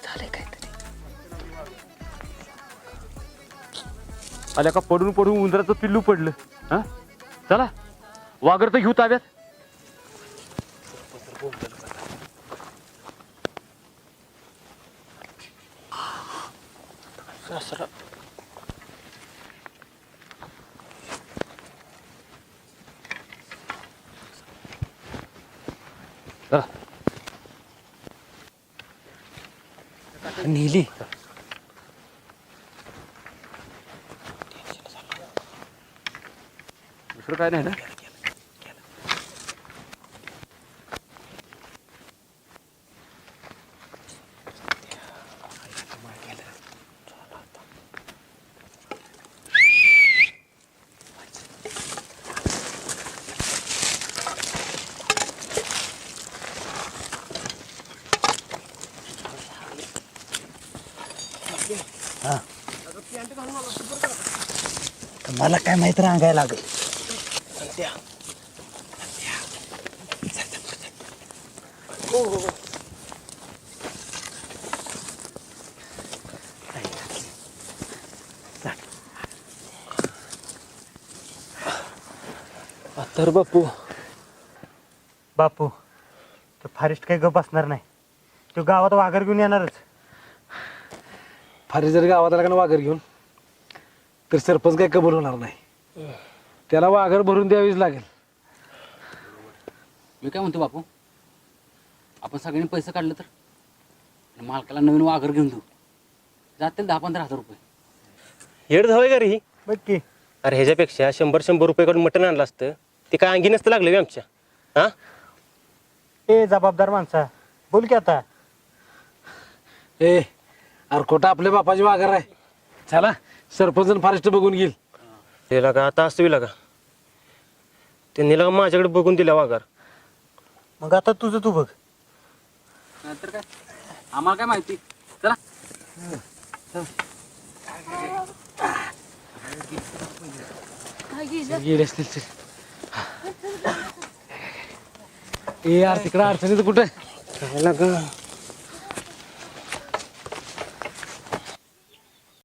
झाले काहीतरी आल्या का पडून पडून उंदराचं पिल्लू पडलं. हा चला वाघर तर घेऊ ताब्यात. सासरा चला. नेली. दुसरं काय नाही ना. मला काय माहित रांगायला लागेल. तर बापू बापू तो फॉरेस्ट काही गप बसणार नाही. तो गावात वाघर घेऊन येणारच. फारी जर गावात आला का वाघर घेऊन तर सरपंच काही कबूल होणार नाही. त्याला वाघर भरून द्यावीच लागेल. मी काय म्हणतो बापू, आपण सगळ्यांनी पैसे काढले तर मालकाला नवीन वाघर घेऊन देऊ. जातील 10-15 हजार रुपये. हेड धावाय का रे ही? बघ की अरे ह्याच्यापेक्षा 100 रुपये कडून मटण आणलं असतं. ते काय अंगी नसतं लागलं बे आमच्या. हा ए जबाबदार माणसा बोल की आता. ए अरे खोटा आपल्या बापाची वाघर आहे. चला सरपंच फॉरेस्ट बघून घेईल. ते लागा आता असं लागा त्यांनी लागा माझ्याकडे बघून दिला वाघार. मग आता तुझं तू बघ. नाहीतर काय आम्हाला काय माहिती. चला गेले असतील ते. ए यार तिकडं अडचणीचं कुठं काय लागा